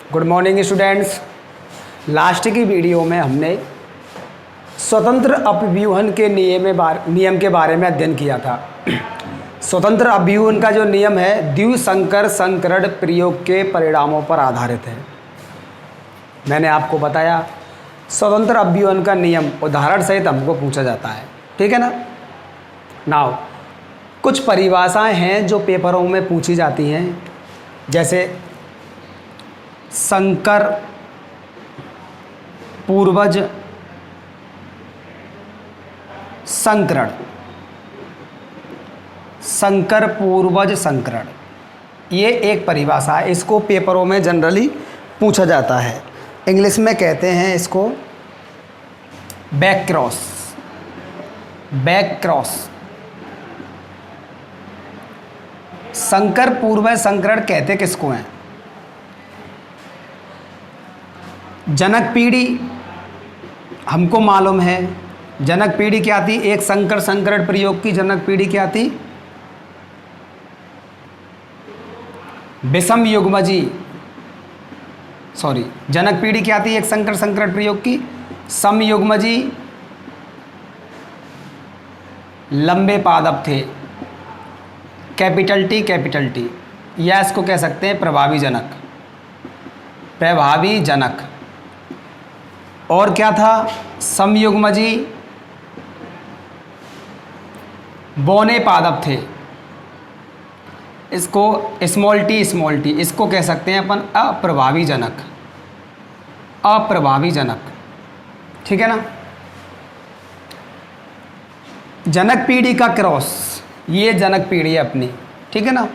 Good morning students. Last की video में हमने स्वतंत्र अपव्यूहन के नियम के बारे में अध्ययन किया था। स्वतंत्र अपव्यूहन का जो नियम है द्विसंकर संकरण प्रयोग के परिणामों पर आधारित है। मैंने आपको बताया स्वतंत्र अपव्यूहन का नियम उदाहरण सहित हमको पूछा जाता है, ठीक है ना। नाउ कुछ परिभाषाएं हैं जो पेपरों में पूछी जाती हैं, जैसे संकर पूर्वज संकरण, संकर पूर्वज संकरण, ये एक परिभाषा है। इसको पेपरों में जनरली पूछा जाता है। इंग्लिश में कहते हैं इसको बैक क्रॉस। बैक क्रॉस संकर पूर्वज संकरण कहते किसको हैं? जनक पीढ़ी हमको मालूम है। जनक पीढ़ी क्या थी? एक संकर संकरण प्रयोग की जनक पीढ़ी क्या थी? विषम युग्मजी, जनक पीढ़ी क्या थी एक संकर संकरण प्रयोग की? समयुग्मजी लंबे पादप थे, कैपिटल टी, या इसको कह सकते हैं प्रभावी जनक, प्रभावी जनक। और क्या था? समयुग्मजी बौने पादप थे, इसको स्मॉल टी, इसको कह सकते हैं अपन अप्रभावी जनक, अप्रभावी जनक, ठीक है ना। जनक पीढ़ी का क्रॉस, ये जनक पीढ़ी है अपनी, ठीक है ना।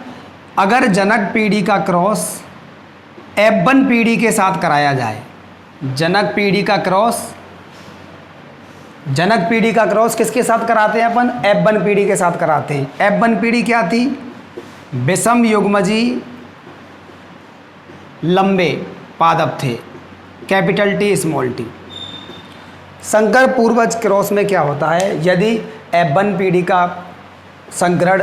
अगर जनक पीढ़ी का क्रॉस F1 पीढ़ी के साथ कराया जाए, जनक पीढ़ी का क्रॉस किसके साथ कराते हैं अपन? F1 पीढ़ी के साथ कराते हैं। F1 पीढ़ी क्या थी? विषम युग्मजी लंबे पादप थे, कैपिटल टी स्मॉल टी। संकर पूर्वज क्रॉस में क्या होता है? यदि F1 पीढ़ी का संकरण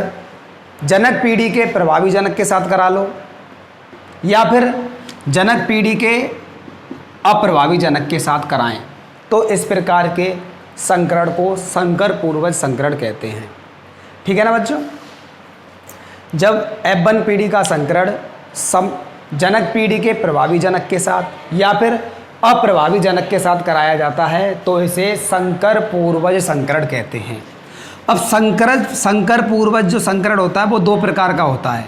जनक पीढ़ी के प्रभावी जनक के साथ करा लो, या फिर जनक पीढ़ी के अप्रभावी जनक के साथ कराएं, तो इस प्रकार के संकरण को संकर पूर्वज संकरण कहते हैं, ठीक है ना बच्चों। जब F1 पीढ़ी का संकरण जनक पीढ़ी के प्रभावी जनक के साथ या फिर अप्रभावी जनक के साथ कराया जाता है तो इसे संकर पूर्वज संकरण कहते हैं। अब संकर पूर्वज जो संकरण होता है वो दो प्रकार का होता है।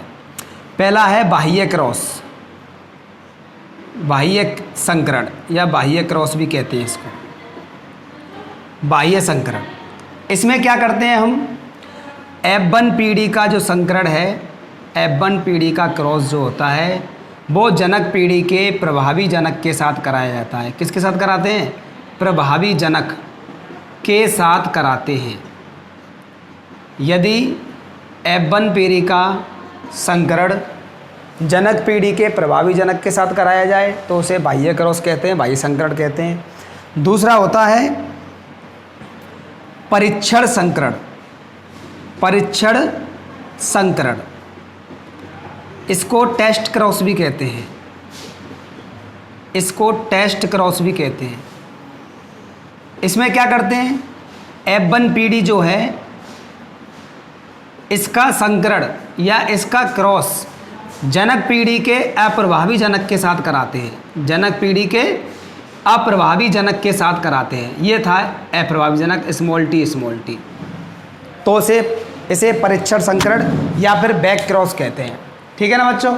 पहला है बाह्य क्रॉस, बाह्य संकरण या बाह्य क्रॉस भी कहते हैं इसको, बाह्य संकरण। इसमें क्या करते हैं हम? F1 पीढ़ी का जो संकरण है, F1 पीढ़ी का क्रॉस जो होता है वो जनक पीढ़ी के प्रभावी जनक के साथ कराया जाता है। किसके साथ कराते हैं? प्रभावी जनक के साथ कराते हैं। यदि F1 पीढ़ी का संकरण जनक पीढ़ी के प्रभावी जनक के साथ कराया जाए तो उसे बाह्य क्रॉस कहते हैं, बाह्य संकरण कहते हैं। दूसरा होता है परीक्षण संकरण, परीक्षण संकरण, इसको टेस्ट क्रॉस भी कहते हैं, इसको टेस्ट क्रॉस भी कहते हैं। इसमें क्या करते हैं? F1 पीढ़ी जो है इसका संकरण या इसका क्रॉस जनक पीढ़ी के अप्रभावी जनक के साथ कराते हैं, जनक पीढ़ी के अप्रभावी जनक के साथ कराते हैं। ये था अप्रभावी जनक स्मॉल टी, तो इसे परीक्षण संकरण या फिर बैक क्रॉस कहते हैं, ठीक है ना बच्चों।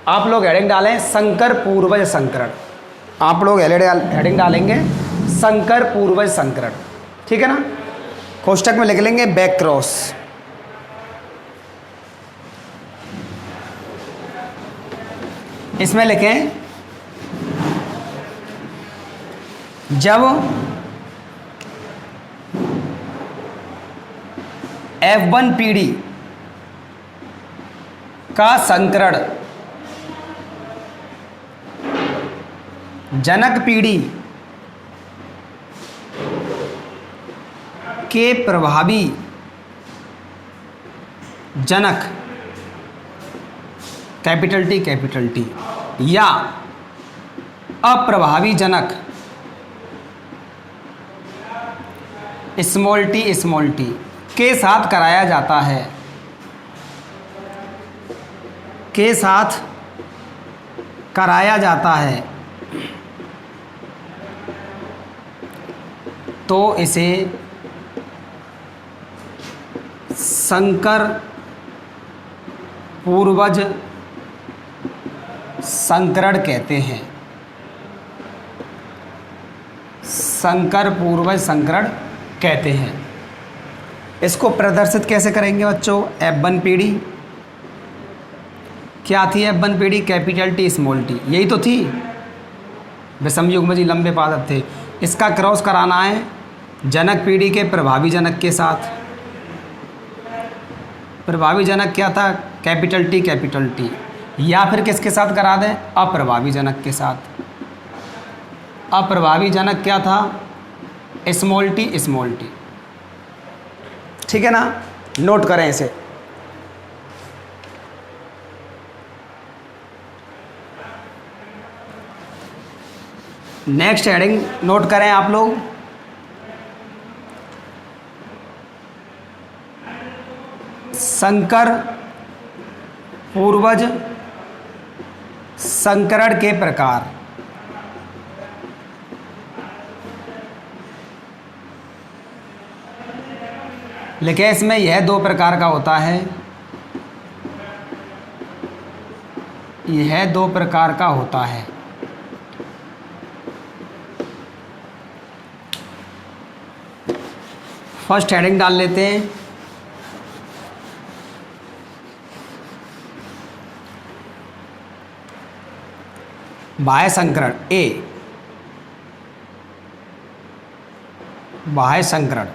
आप लोग हेडिंग डालें संकर पूर्वज संकरण, आप लोग हेडिंग डालेंगे संकर पूर्वज संकरण, ठीक है ना। कोष्टक में लिख लेंगे बैक क्रॉस। इसमें लिखें जब F1 पीढ़ी का संकरण जनक पीढ़ी के प्रभावी जनक कैपिटल टी या अप्रभावी जनक स्मॉल टी के साथ कराया जाता है, के साथ कराया जाता है, तो इसे संकर पूर्वज संकरण कहते हैं। संकर पूर्वज संकरण कहते हैं। इसको प्रदर्शित कैसे करेंगे बच्चों? F1 पीढ़ी क्या थी? F1 पीढ़ी कैपिटल टी स्मॉल टी, यही तो थी। विषम युग्मजी लंबे पादप थे। इसका क्रॉस कराना है जनक पीढ़ी के प्रभावी जनक के साथ। प्रभावी जनक क्या था? कैपिटल टी, या फिर किसके साथ करा दें? अप्रभावी जनक के साथ। अप्रभावी जनक क्या था? Small T. ठीक है ना, नोट करें इसे। नेक्स्ट हेडिंग नोट करें आप लोग, संकर पूर्वज संकरण के प्रकार। लिखे इसमें यह दो प्रकार का होता है, यह दो प्रकार का होता है। फर्स्ट हेडिंग डाल लेते हैं, बाह्य संकरण। ए, बाह्य संकरण,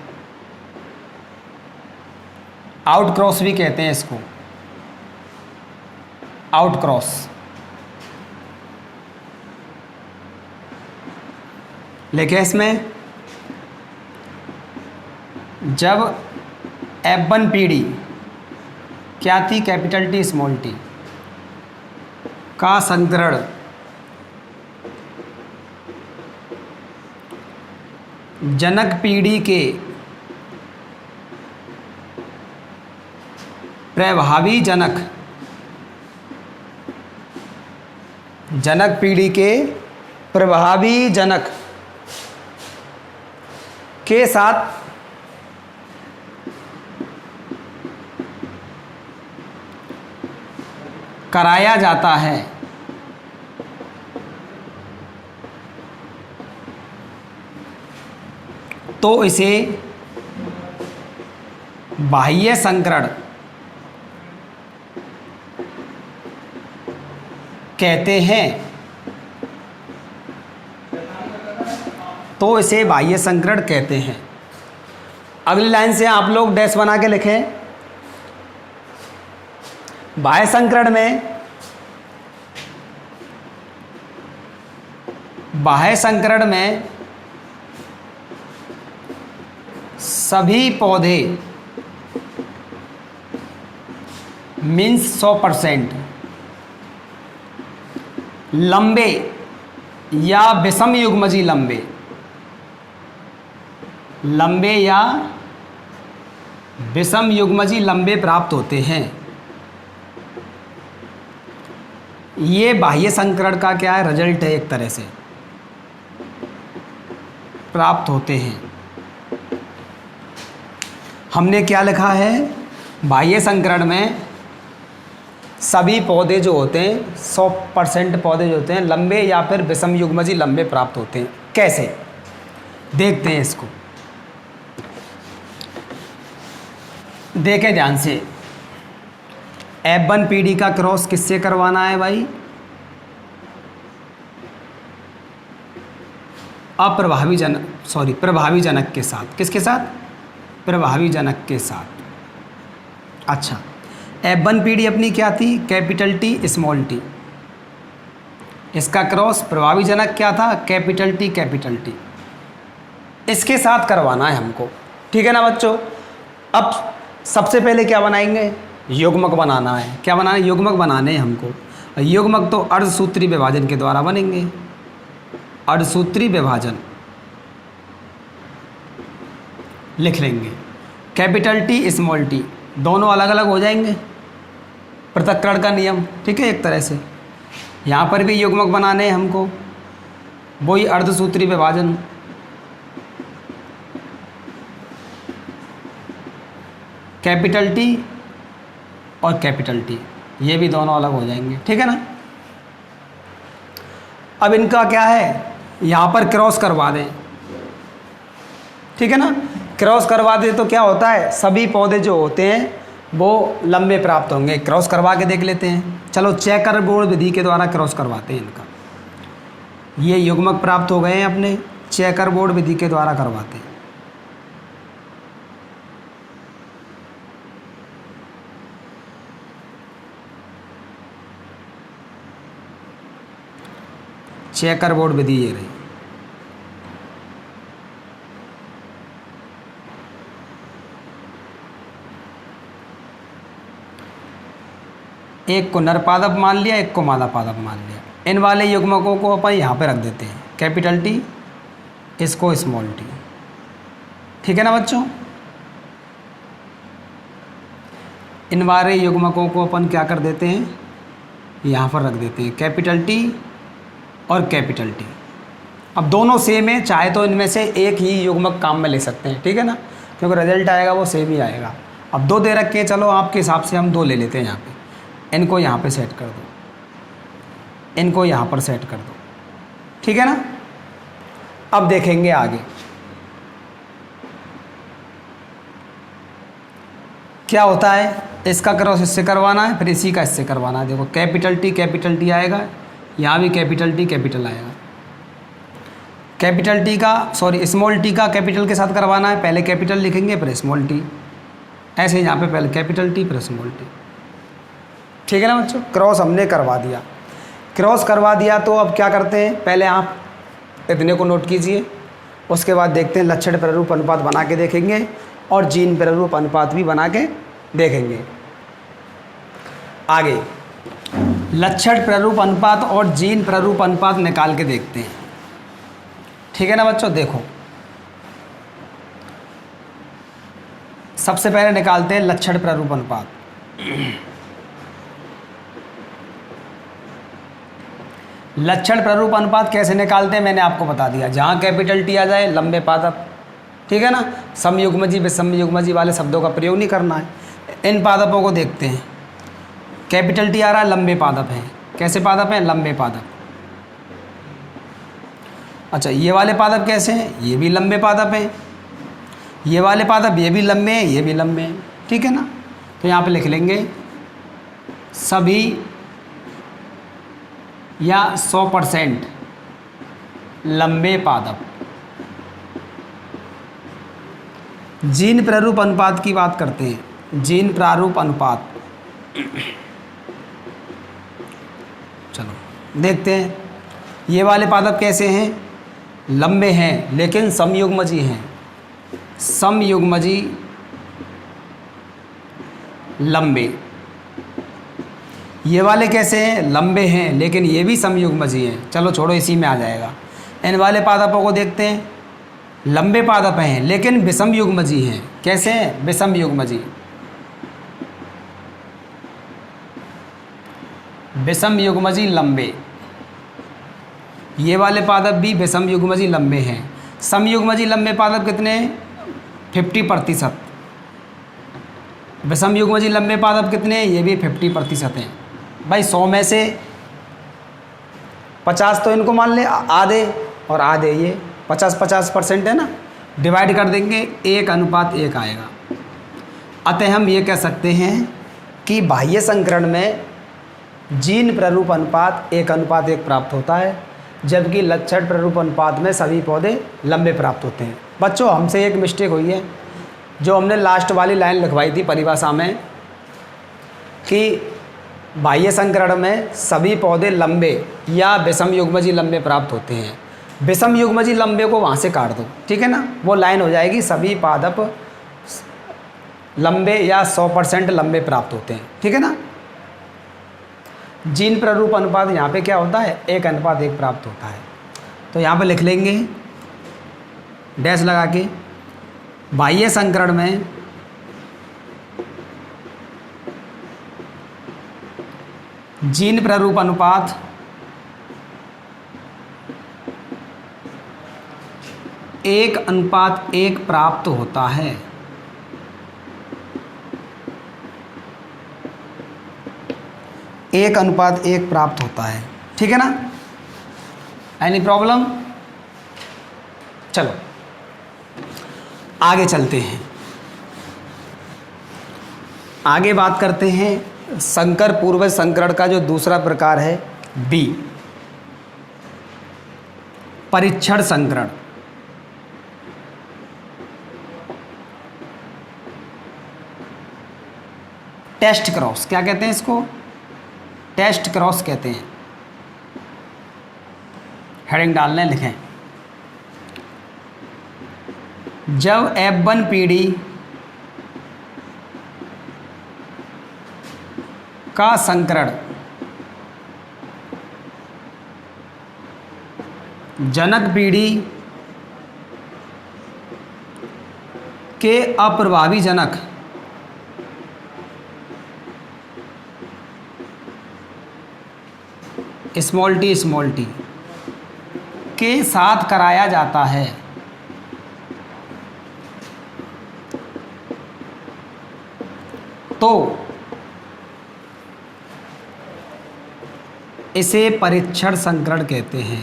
आउट क्रॉस भी कहते हैं इसको, आउट क्रॉस। लिखे इसमें, जब F1 पीढ़ी क्या थी? कैपिटल टी स्मॉल टी का संकरण जनक पीढ़ी के प्रभावी जनक, जनक पीढ़ी के प्रभावी जनक के साथ कराया जाता है, तो इसे बाह्य संकरण कहते हैं। तो इसे बाह्य संकरण कहते हैं। अगली लाइन से आप लोग डैश बना के लिखें। बाह्य संकरण में, बाह्य संकरण में सभी पौधे मीन्स 100% लंबे या विषम युग्मजी लंबे, लंबे या विषम युग्मजी लंबे प्राप्त होते हैं। ये बाह्य संकरण का क्या है? रिजल्ट है, एक तरह से प्राप्त होते हैं। हमने क्या लिखा है? बाह्य संकरण में सभी पौधे जो होते हैं, 100% पौधे जो होते हैं लंबे या फिर विषम युग्मजी लंबे प्राप्त होते हैं। कैसे? देखते हैं इसको, देखें ध्यान से। F1 पीढ़ी का क्रॉस किससे करवाना है भाई? अप्रभावी जनक, सॉरी, प्रभावी जनक के साथ। किसके साथ? प्रभावी जनक के साथ। अच्छा, F1 पीढ़ी अपनी क्या थी? Capital T small T. इसका क्रॉस प्रभावी जनक क्या था? Capital T. इसके साथ करवाना है हमको, ठीक है ना बच्चों? अब सबसे पहले क्या बनाएंगे? युग्मक बनाना है। क्या बनाना है? युग्मक बनाने हैं हमको। युग्मक तो अर्धसूत्री विभाजन के द्वारा बनेंगे। अर्धसूत्री विभाजन लिख लेंगे। कैपिटल टी स्मॉल टी दोनों अलग अलग हो जाएंगे, पृथक्करण का नियम, ठीक है। एक तरह से यहाँ पर भी युग्मक बनाने हैं हमको, वही अर्धसूत्री विभाजन। कैपिटल टी और कैपिटल टी ये भी दोनों अलग हो जाएंगे, ठीक है ना। अब इनका क्या है, यहाँ पर क्रॉस करवा दें, ठीक है ना। क्रॉस करवा दें तो क्या होता है, सभी पौधे जो होते हैं वो लंबे प्राप्त होंगे। क्रॉस करवा के देख लेते हैं। चलो चेकर बोर्ड विधि के द्वारा क्रॉस करवाते हैं इनका। ये युग्मक प्राप्त हो गए हैं अपने, चेकर बोर्ड विधि के द्वारा करवाते हैं। चेकर बोर्ड विधि ये रही। एक को नर पादप मान लिया, एक को मादा पादप मान लिया। इन वाले युग्मकों को अपन यहाँ पे रख देते हैं, कैपिटल टी, इसको स्मॉल टी, ठीक है ना बच्चों। इन वाले युग्मकों को अपन क्या कर देते हैं, यहाँ पर रख देते हैं, कैपिटल टी और कैपिटल टी। अब दोनों सेम है, चाहे तो इनमें से एक ही युग्मक काम में ले सकते हैं, ठीक है ना, क्योंकि रिजल्ट आएगा वो सेम ही आएगा। अब दो दे रखे हैं, चलो आपके हिसाब से हम दो ले लेते हैं। यहाँ पे इनको यहाँ पे सेट कर दो, इनको यहाँ पर सेट कर दो, ठीक है ना। अब देखेंगे आगे क्या होता है। इसका क्रॉस इससे करवाना है, फिर इसी का इससे करवाना है। देखो कैपिटल टी आएगा, यहाँ भी कैपिटल टी कैपिटल आएगा। कैपिटल टी का सॉरी स्मॉल टी का कैपिटल के साथ करवाना है, पहले कैपिटल लिखेंगे फिर स्मॉल टी, ऐसे यहाँ पे पहले कैपिटल टी फिर स्मॉल टी, ठीक है ना बच्चों। क्रॉस हमने करवा दिया, क्रॉस करवा दिया तो अब क्या करते हैं, पहले आप इतने को नोट कीजिए, उसके बाद देखते हैं लक्षण प्रारूप अनुपात बना के देखेंगे और जीन प्रारूप अनुपात भी बना के देखेंगे। आगे लक्षण प्रारूप अनुपात और जीन प्रारूप अनुपात निकाल के देखते हैं, ठीक है ना बच्चों। देखो सबसे पहले निकालते हैं लक्षण प्रारूप अनुपात। लक्षण प्रारूप अनुपात कैसे निकालते हैं मैंने आपको बता दिया। जहाँ कैपिटल टी आ जाए लंबे पादप, ठीक है ना। समयुग्मजी विषमयुग्मजी वाले शब्दों का प्रयोग नहीं करना है। इन पादपों को देखते हैं, कैपिटल टी आ रहा है, लंबे पादप हैं। कैसे पादप हैं, लंबे पादप। अच्छा ये वाले पादप कैसे हैं, ये भी लंबे पादप हैं। ये वाले पादप ये भी लंबे हैं, ये भी लंबे हैं, ठीक है ना। तो यहाँ पे लिख लेंगे सभी या 100% लंबे पादप। जीन प्रारूप अनुपात की बात करते हैं, जीन प्रारूप अनुपात। चलो देखते हैं ये वाले पादप कैसे हैं, लंबे हैं लेकिन समयुग्मजी हैं। समयुग्मजी लंबे। ये वाले कैसे हैं, लंबे हैं लेकिन ये भी समयुग्मजी हैं। चलो छोड़ो इसी में आ जाएगा। इन वाले पादपों को देखते हैं, लंबे पादप हैं लेकिन विषमयुग्मजी हैं। कैसे हैं, विषमयुग्मजी। विषमयुग्मजी लंबे। ये वाले पादप भी विषमयुग्मजी लंबे हैं। समयुग्मजी लंबे पादप कितने हैं, 50%। विषमयुग्मजी लंबे पादप कितने हैं, ये भी 50% हैं। भाई 100 में से 50 तो इनको मान ले आधे और आधे ये 50% है ना, डिवाइड कर देंगे 1:1 आएगा। अतः हम ये कह सकते हैं कि बाह्य संकरण में जीन प्रारूप अनुपात 1:1 प्राप्त होता है, जबकि लक्षण प्रारूप अनुपात में सभी पौधे लंबे प्राप्त होते हैं। बच्चों हमसे एक मिस्टेक हुई है, जो हमने लास्ट वाली लाइन लिखवाई थी परिभाषा में कि बाह्य संकरण में सभी पौधे लंबे या विषमयुग्मजी लंबे प्राप्त होते हैं। विषमयुग्मजी लंबे को वहाँ से काट दो, ठीक है ना, वो लाइन हो जाएगी सभी पादप लंबे या 100% लंबे प्राप्त होते हैं, ठीक है ना। जीन प्रारूप अनुपात यहाँ पे क्या होता है, 1:1 प्राप्त होता है। तो यहाँ पे लिख लेंगे डैश लगा के, बाह्य संकरण में जीन प्रारूप अनुपात एक अनुपात एक प्राप्त होता है। एक अनुपात एक प्राप्त होता है, ठीक है ना? Any problem? चलो आगे चलते हैं। आगे बात करते हैं संकर पूर्वज संकरण का जो दूसरा प्रकार है बी, परीक्षण संकरण। टेस्ट क्रॉस, क्या कहते हैं इसको? टेस्ट क्रॉस कहते हैं। हेडिंग डालने लिखें, जब F1 पीढ़ी का संकरण जनक पीढ़ी के अप्रभावी जनक स्मॉल टी के साथ कराया जाता है तो इसे परीक्षण संकरण कहते हैं।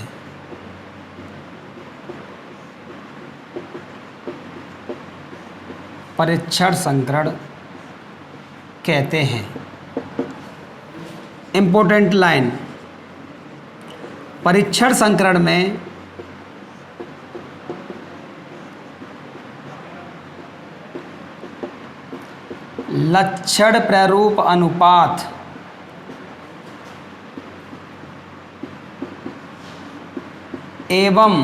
परीक्षण संकरण कहते हैं। इंपॉर्टेंट लाइन, परीक्षण संकरण में लक्षण प्रारूप अनुपात एवं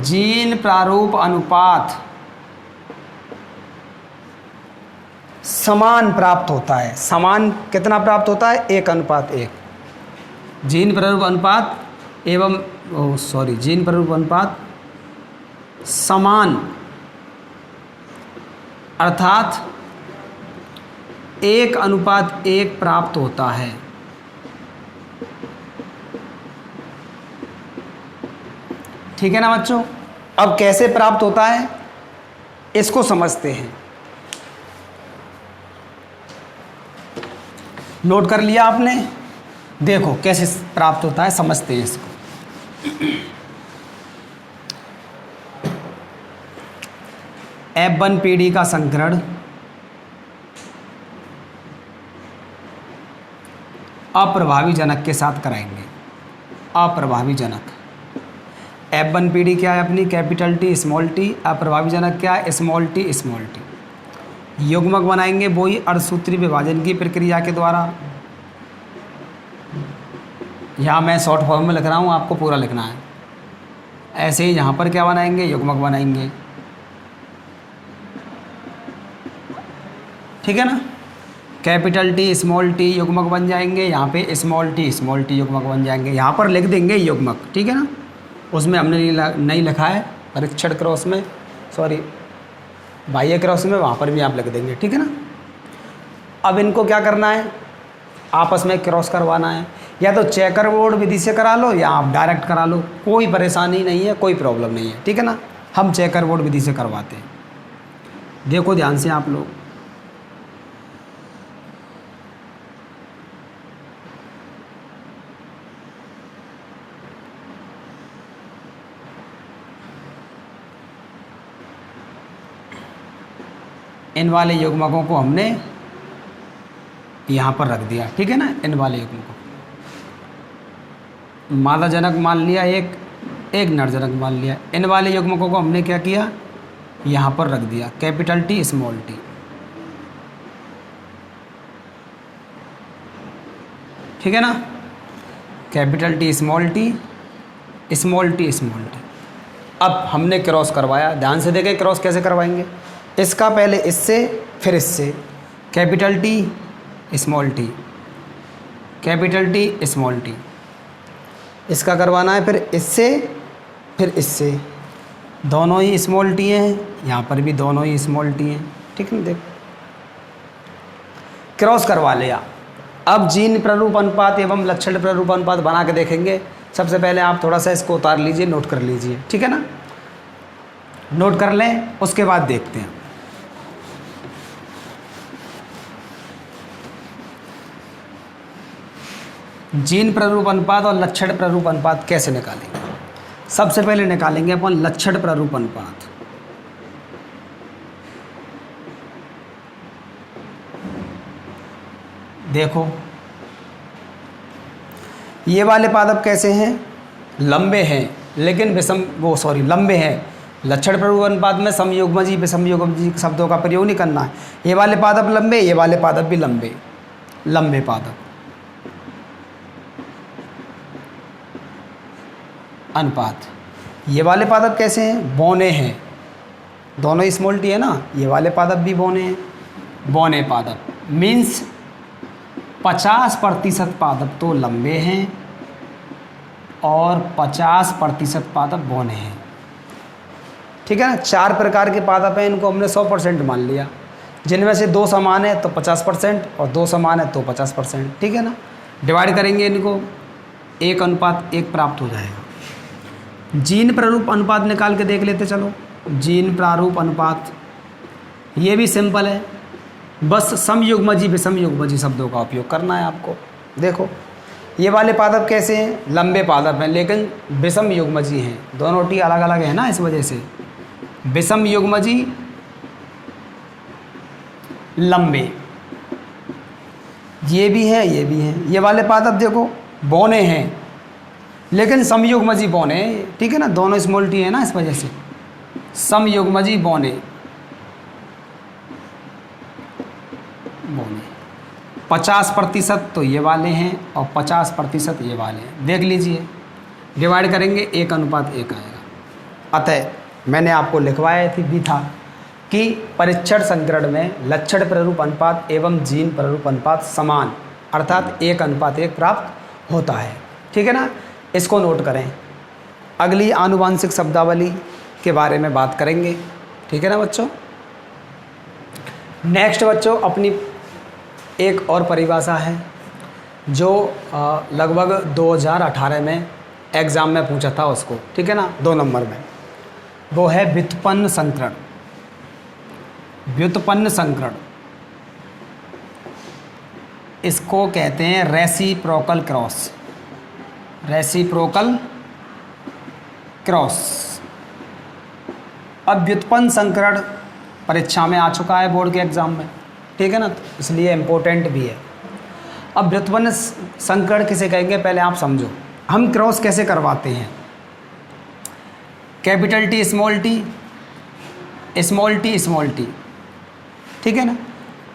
जीन प्रारूप अनुपात समान प्राप्त होता है। समान कितना प्राप्त होता है? 1:1। जीन प्रारूप अनुपात एवं जीन प्रारूप अनुपात समान, अर्थात 1:1 प्राप्त होता है। ठीक है ना बच्चों? अब कैसे प्राप्त होता है इसको समझते हैं। नोट कर लिया आपने? देखो कैसे प्राप्त होता है, समझते हैं इसको। F1 पीढ़ी का संकरण अप्रभावी जनक के साथ कराएंगे। अप्रभावी जनक, F1 पीढ़ी क्या है अपनी? Capital T small T. अप्रभावी जनक क्या है? Small T. युग्मक बनाएंगे वही अर्धसूत्री विभाजन की प्रक्रिया के द्वारा। यहाँ मैं शॉर्ट फॉर्म में लिख रहा हूँ, आपको पूरा लिखना है। ऐसे ही यहाँ पर क्या बनाएंगे? युग्मक बनाएंगे। ठीक है ना? कैपिटल टी स्मॉल टी युग्मक बन जाएंगे, यहाँ पे स्मॉल टी युग्मक बन जाएंगे। यहाँ पर लिख देंगे युग्मक, ठीक है ना? उसमें हमने नहीं लिखा है परीक्षण क्रॉस में, सॉरी बाह्य क्रॉस में, वहाँ पर भी आप लिख देंगे। ठीक है ना? अब इनको क्या करना है? आपस में क्रॉस करवाना है। या तो चेकर बोर्ड विधि से करा लो या आप डायरेक्ट करा लो, कोई परेशानी नहीं है, कोई प्रॉब्लम नहीं है। ठीक है ना? हम चेकर बोर्ड विधि से करवाते हैं। देखो ध्यान से आप लोग, इन वाले युग्मकों को हमने यहाँ पर रख दिया। ठीक है ना? इन वाले युग्मकों मादा जनक मान लिया, एक नर जनक मान लिया। इन वाले युग्मकों को हमने क्या किया? यहाँ पर रख दिया, कैपिटल टी स्मॉल टी। ठीक है ना? Capital T small T. अब हमने क्रॉस करवाया, ध्यान से देखें क्रॉस कैसे करवाएंगे। इसका पहले इससे, फिर इससे, capital T small T, capital T small T. इसका करवाना है, फिर इससे, फिर इससे, दोनों ही स्मॉल टी हैं, यहाँ पर भी दोनों ही स्मॉल टी हैं, ठीक है। देख क्रॉस करवा लिया। अब जीन प्रारूप अनुपात एवं लक्षण प्रारूप अनुपात बना के देखेंगे। सबसे पहले आप थोड़ा सा इसको उतार लीजिए, नोट कर लीजिए, ठीक है ना, नोट कर लें, उसके बाद देखते हैं। जीन प्रारूप अनुपात और लक्षण प्रारूप अनुपात कैसे निकालेंगे? सबसे पहले निकालेंगे अपन लक्षण प्रारूप अनुपात। देखो ये वाले पादप कैसे हैं? लंबे हैं, लेकिन लंबे हैं। लक्षण प्रारूप अनुपात में समयुग्मजी विषमयुग्मजी शब्दों का प्रयोग नहीं करना है। ये वाले पादप लंबे, ये वाले पादप भी लंबे, लंबे पादप। अनुपात, ये वाले पादप कैसे हैं? बौने हैं, दोनों स्मॉल टी है ना, ये वाले पादप भी बौने हैं, बौने पादप मीन्स 50% पादप तो लंबे हैं और 50% पादप बौने हैं, ठीक है ना। 4 प्रकार के पादप हैं, इनको हमने 100% मान लिया। जिनमें से 2 समान है तो 50% और 2 समान है तो 50%, ठीक है ना। डिवाइड करेंगे इनको, 1:1 प्राप्त हो जाएगा। जीन प्रारूप अनुपात निकाल के देख लेते चलो। जीन प्रारूप अनुपात ये भी सिंपल है, बस समयुग्मजी विषमयुग्मजी शब्दों का उपयोग करना है आपको। देखो ये वाले पादप कैसे हैं? लंबे पादप हैं, लेकिन विषमयुग्मजी हैं, दोनों टी अलग अलग है ना, इस वजह से विषमयुग्मजी लंबे, ये भी है ये भी है। ये वाले पादप देखो बौने हैं, लेकिन समयुग्मजी बौने, ठीक है ना, दोनों स्मॉल टी है ना, इस वजह से समयुग्मजी बौने, बौने 50% तो ये वाले हैं और 50% ये वाले हैं। देख लीजिए, डिवाइड करेंगे 1:1 आएगा। अतः मैंने आपको लिखवाया भी था कि परीक्षण संकरण में लक्षण प्रारूप अनुपात एवं जीन प्रारूप अनुपात समान, अर्थात 1:1 प्राप्त होता है, ठीक है ना। इसको नोट करें। अगली आनुवांशिक शब्दावली के बारे में बात करेंगे, ठीक है ना बच्चों। नेक्स्ट बच्चों अपनी एक और परिभाषा है जो लगभग 2018 में एग्ज़ाम में पूछा था उसको, ठीक है ना, 2 नंबर में। वो है व्युत्पन्न संकरण। व्युत्पन्न संकरण इसको कहते हैं रेसिप्रोकल क्रॉस। Reciprocal cross. अब व्युत्पन्न संकरण परीक्षा में आ चुका है बोर्ड के एग्ज़ाम में, ठीक है ना, तो इसलिए इम्पोर्टेंट भी है। अब व्युत्पन्न संकरण किसे कहेंगे पहले आप समझो। हम क्रॉस कैसे करवाते हैं? Capital T small T, small T small T, ठीक है ना।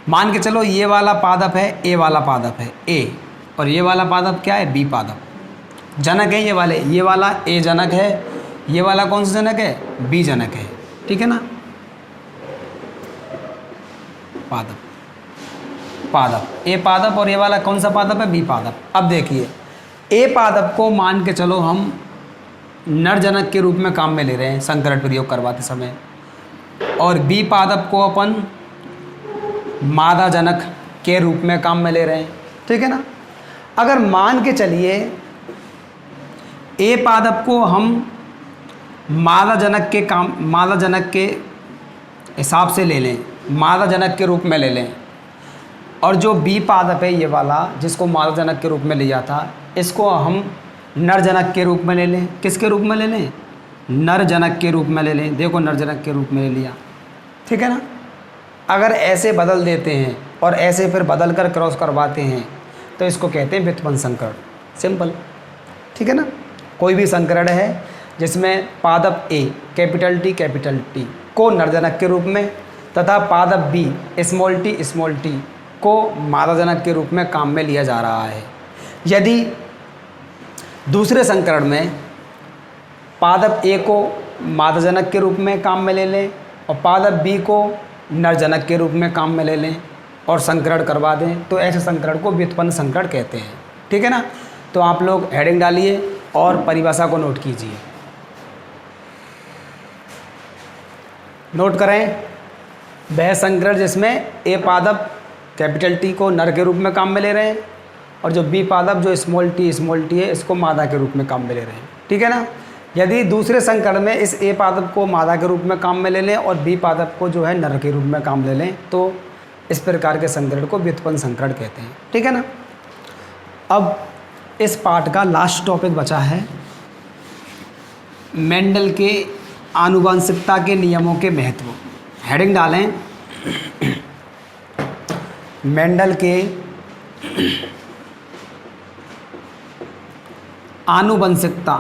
मान के चलो ये वाला पादप है, ए वाला पादप है ए, और ये वाला पादप क्या है? बी पादप। जनक है ये वाला ए जनक है, ये वाला कौन सा जनक है? बी जनक है, ठीक है ना। पादप ए पादप, और ये वाला कौन सा पादप है? बी पादप। अब देखिए ए पादप को मान के चलो हम नर जनक के रूप में काम में ले रहे हैं संकरण प्रयोग करवाते समय, और बी पादप को अपन मादा जनक के रूप में काम में ले रहे हैं, ठीक है ना। अगर मान के चलिए ए पादप को हम मादा जनक के हिसाब से ले लें, मादा जनक के रूप में ले लें, और जो बी पादप है ये वाला जिसको मादा जनक के रूप में लिया था, इसको हम नर जनक के रूप में ले लें। किसके रूप में ले लें? नर जनक के रूप में ले लें। देखो नर जनक के रूप में ले लिया, ठीक है ना। अगर ऐसे बदल देते हैं और ऐसे फिर बदल कर क्रॉस करवाते हैं तो इसको कहते हैं व्युत्पन्न संकरण। सिंपल, ठीक है ना। कोई भी संकरण है जिसमें पादप ए कैपिटल टी को नर जनक के रूप में तथा पादप बी स्मॉल टी को मादा जनक के रूप में काम में लिया जा रहा है। यदि दूसरे संकरण में पादप ए को मादा जनक के रूप में काम में ले लें और पादप बी को नर जनक के रूप में काम में ले लें और संकरण करवा दें, तो ऐसे संकरण को व्युत्पन्न संकरण कहते हैं, ठीक है ना। तो आप लोग हेडिंग डालिए और परिभाषा को नोट कीजिए, नोट करें। वह संकरण जिसमें ए पादप कैपिटल टी को नर के रूप में काम में ले रहे हैं और जो बी पादप जो स्मॉल टी है इसको मादा के रूप में काम में ले रहे हैं, ठीक है ना। यदि दूसरे संकरण में इस ए पादप को मादा के रूप में काम में ले लें और बी पादप को जो है नर के रूप में काम ले लें तो इस प्रकार के संकरण को व्युत्पन्न संकरण कहते हैं, ठीक है ना। अब इस पार्ट का लास्ट टॉपिक बचा है मेंडल के आनुवंशिकता के नियमों के महत्व। हेडिंग डालें मेंडल के आनुवंशिकता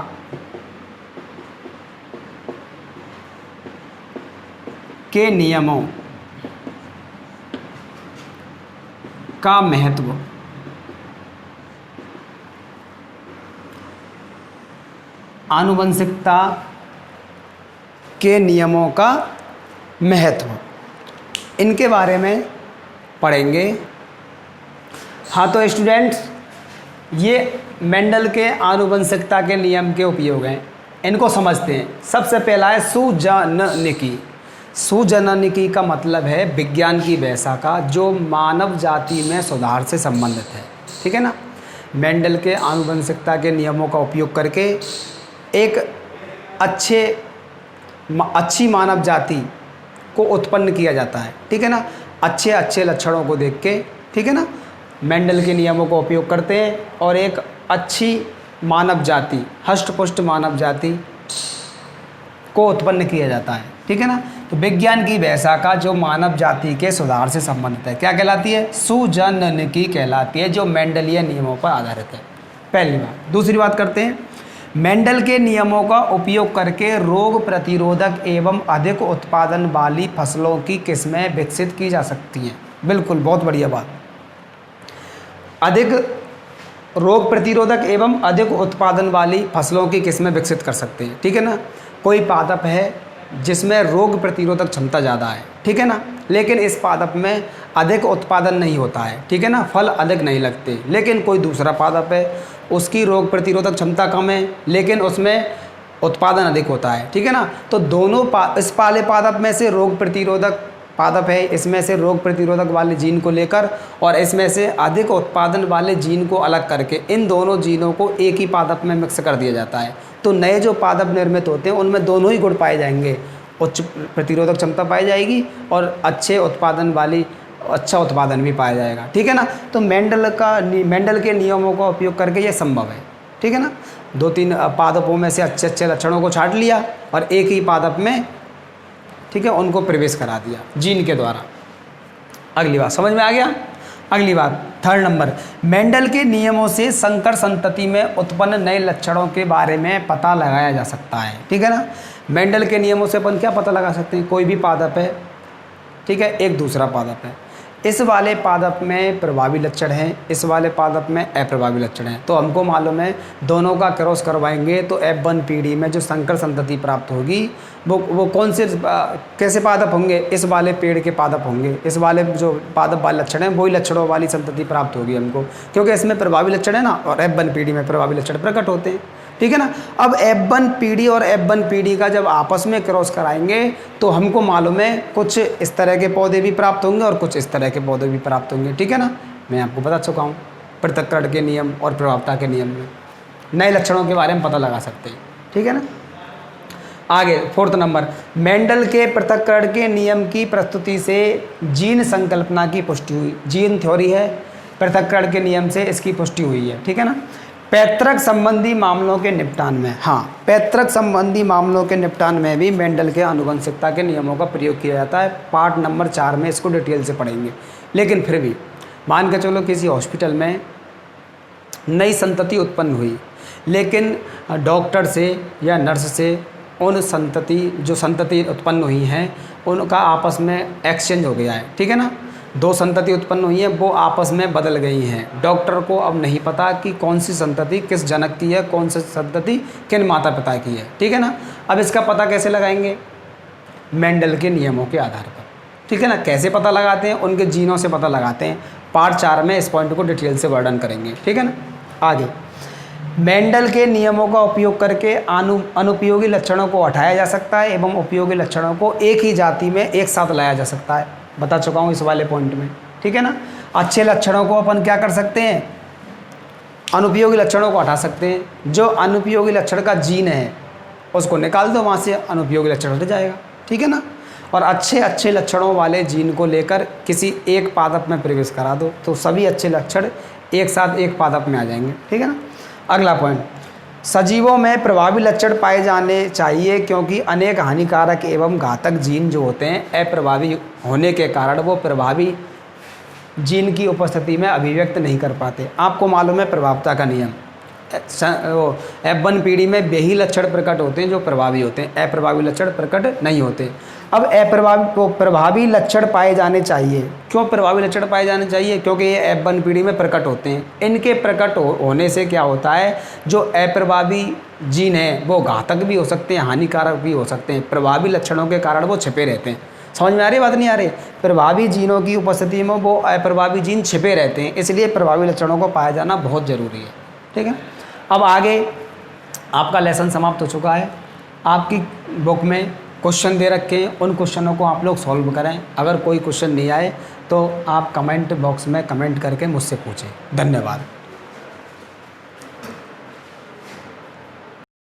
के नियमों का महत्व। आनुवंशिकता के नियमों का महत्व, इनके बारे में पढ़ेंगे। हाँ तो स्टूडेंट्स, ये मेंडल के आनुवंशिकता के नियम के उपयोग हैं, इनको समझते हैं। सबसे पहला है सुजननिकी। सुजननिकी का मतलब है विज्ञान की वैशाखा जो मानव जाति में सुधार से संबंधित है, ठीक है ना। मेंडल के आनुवंशिकता के नियमों का उपयोग करके एक अच्छी मानव जाति को उत्पन्न किया जाता है, ठीक है ना। अच्छे लक्षणों को देख के, ठीक है ना, मेंडल के नियमों का उपयोग करते हैं और एक अच्छी मानव जाति, हष्ट-पुष्ट मानव जाति को उत्पन्न किया जाता है, ठीक है ना। तो विज्ञान की वैशाखा जो मानव जाति के सुधार से संबंधित है क्या कहलाती है? सुजननिकी कहलाती है, जो मेंडलीय नियमों पर आधारित है। पहली बात। दूसरी बात करते हैं, मेंडल के नियमों का उपयोग करके रोग प्रतिरोधक एवं अधिक उत्पादन वाली फसलों की किस्में विकसित की जा सकती हैं। बिल्कुल, बहुत बढ़िया बात। अधिक रोग प्रतिरोधक एवं अधिक उत्पादन वाली फसलों की किस्में विकसित कर सकते हैं, ठीक है ना। कोई पादप है जिसमें रोग प्रतिरोधक क्षमता ज़्यादा है, ठीक है ना, लेकिन इस पादप में अधिक उत्पादन नहीं होता है, ठीक है ना, फल अधिक नहीं लगते। लेकिन कोई दूसरा पादप है उसकी रोग प्रतिरोधक क्षमता कम है लेकिन उसमें उत्पादन अधिक होता है, ठीक है ना। तो दोनों इस वाले पादप में से रोग प्रतिरोधक पादप है, इसमें से रोग प्रतिरोधक वाले जीन को लेकर और इसमें से अधिक उत्पादन वाले जीन को अलग करके इन दोनों जीनों को एक ही पादप में मिक्स कर दिया जाता है। तो नए जो पादप निर्मित होते हैं उनमें दोनों ही गुण पाए जाएंगे, उच्च प्रतिरोधक क्षमता पाई जाएगी और अच्छा उत्पादन भी पाया जाएगा, ठीक है ना। तो मेंडल के नियमों का उपयोग करके ये संभव है, ठीक है ना। 2-3 पादपों में से अच्छे लक्षणों को छांट लिया और एक ही पादप में, ठीक है, उनको प्रवेश करा दिया जीन के द्वारा। अगली बात समझ में आ गया। अगली बात, 3rd नंबर, मेंडल के नियमों से संकर संतति में उत्पन्न नए लक्षणों के बारे में पता लगाया जा सकता है, ठीक है ना। मेंडल के नियमों से अपन क्या पता लगा सकते हैं? कोई भी पादप है, ठीक है, एक दूसरा पादप है, इस वाले पादप में प्रभावी लक्षण हैं, इस वाले पादप में अप्रभावी लक्षण हैं। तो हमको मालूम है दोनों का क्रॉस करवाएंगे तो F1 पीढ़ी में जो संकर संतति प्राप्त होगी वो कौन से कैसे पादप होंगे? इस वाले पेड़ के पादप होंगे। इस वाले जो पादप वाले लक्षण हैं वही लक्षणों वाली संतति प्राप्त होगी हमको, क्योंकि इसमें प्रभावी लक्षण है ना और F1 पीढ़ी में प्रभावी लक्षण प्रकट होते हैं, ठीक है ना। अब F1 पीढ़ी और F1 पीढ़ी का जब आपस में क्रॉस कराएंगे तो हमको मालूम है कुछ इस तरह के पौधे भी प्राप्त होंगे और कुछ इस तरह के पौधे भी प्राप्त होंगे, ठीक है ना। मैं आपको बता चुका हूँ पृथक्करण के नियम और प्रभावता के नियम में नए लक्षणों के बारे में पता लगा सकते हैं, ठीक है ना। आगे 4th नंबर, मेंडल के पृथक्करण के नियम की प्रस्तुति से जीन संकल्पना की पुष्टि हुई। जीन थ्योरी है, पृथक्करण के नियम से इसकी पुष्टि हुई है, ठीक है ना। पैतृक संबंधी मामलों के निपटान में, हाँ, पैतृक संबंधी मामलों के निपटान में भी मेंडल के आनुवंशिकता के नियमों का प्रयोग किया जाता है। पार्ट नंबर 4 में इसको डिटेल से पढ़ेंगे। लेकिन फिर भी मान के चलो किसी हॉस्पिटल में नई संतति उत्पन्न हुई, लेकिन डॉक्टर से या नर्स से उन जो संतति उत्पन्न हुई हैं उनका आपस में एक्सचेंज हो गया है, ठीक है ना। 2 संतति उत्पन्न हुई है, वो आपस में बदल गई हैं। डॉक्टर को अब नहीं पता कि कौन सी संतति किस जनक की है, कौन सी संतति किन माता पिता की है, ठीक है ना। अब इसका पता कैसे लगाएंगे? मेंडल के नियमों के आधार पर, ठीक है ना। कैसे पता लगाते हैं? उनके जीनों से पता लगाते हैं। पार्ट 4 में इस पॉइंट को डिटेल से वर्णन करेंगे, ठीक है ना। आगे, मेंडल के नियमों का उपयोग करके अनुपयोगी लक्षणों को हटाया जा सकता है एवं उपयोगी लक्षणों को एक ही जाति में एक साथ लाया जा सकता है। बता चुका हूँ इस वाले पॉइंट में, ठीक है ना। अच्छे लक्षणों को अपन क्या कर सकते हैं, अनुपयोगी लक्षणों को हटा सकते हैं। जो अनुपयोगी लक्षण का जीन है उसको निकाल दो, वहाँ से अनुपयोगी लक्षण हट जाएगा, ठीक है ना। और अच्छे लक्षणों वाले जीन को लेकर किसी एक पादप में प्रवेश करा दो तो सभी अच्छे लक्षण एक साथ एक पादप में आ जाएंगे, ठीक है ना। अगला पॉइंट, सजीवों में प्रभावी लक्षण पाए जाने चाहिए क्योंकि अनेक हानिकारक एवं घातक जीन जो होते हैं अप्रभावी होने के कारण वो प्रभावी जीन की उपस्थिति में अभिव्यक्त नहीं कर पाते। आपको मालूम है प्रभावता का नियम, F1 पीढ़ी में वही लक्षण प्रकट होते हैं जो प्रभावी होते हैं, अप्रभावी लक्षण प्रकट नहीं होते। अब प्रभावी लक्षण पाए जाने चाहिए। क्यों प्रभावी लक्षण पाए जाने चाहिए? क्योंकि ये F1 पीढ़ी में प्रकट होते हैं। इनके प्रकट होने से क्या होता है, जो अप्रभावी जीन है वो घातक भी हो सकते हैं, हानिकारक भी हो सकते हैं। प्रभावी लक्षणों के कारण वो छिपे रहते हैं। समझ में आ रही बात, नहीं आ रही? प्रभावी जीनों की उपस्थिति में वो अप्रभावी जीन छिपे रहते हैं, इसलिए प्रभावी लक्षणों को पाया जाना बहुत ज़रूरी है, ठीक है। अब आगे आपका लेसन समाप्त हो चुका है। आपकी बुक में क्वेश्चन दे रखे हैं, उन क्वेश्चनों को आप लोग सॉल्व करें। अगर कोई क्वेश्चन नहीं आए तो आप कमेंट बॉक्स में कमेंट करके मुझसे पूछें। धन्यवाद।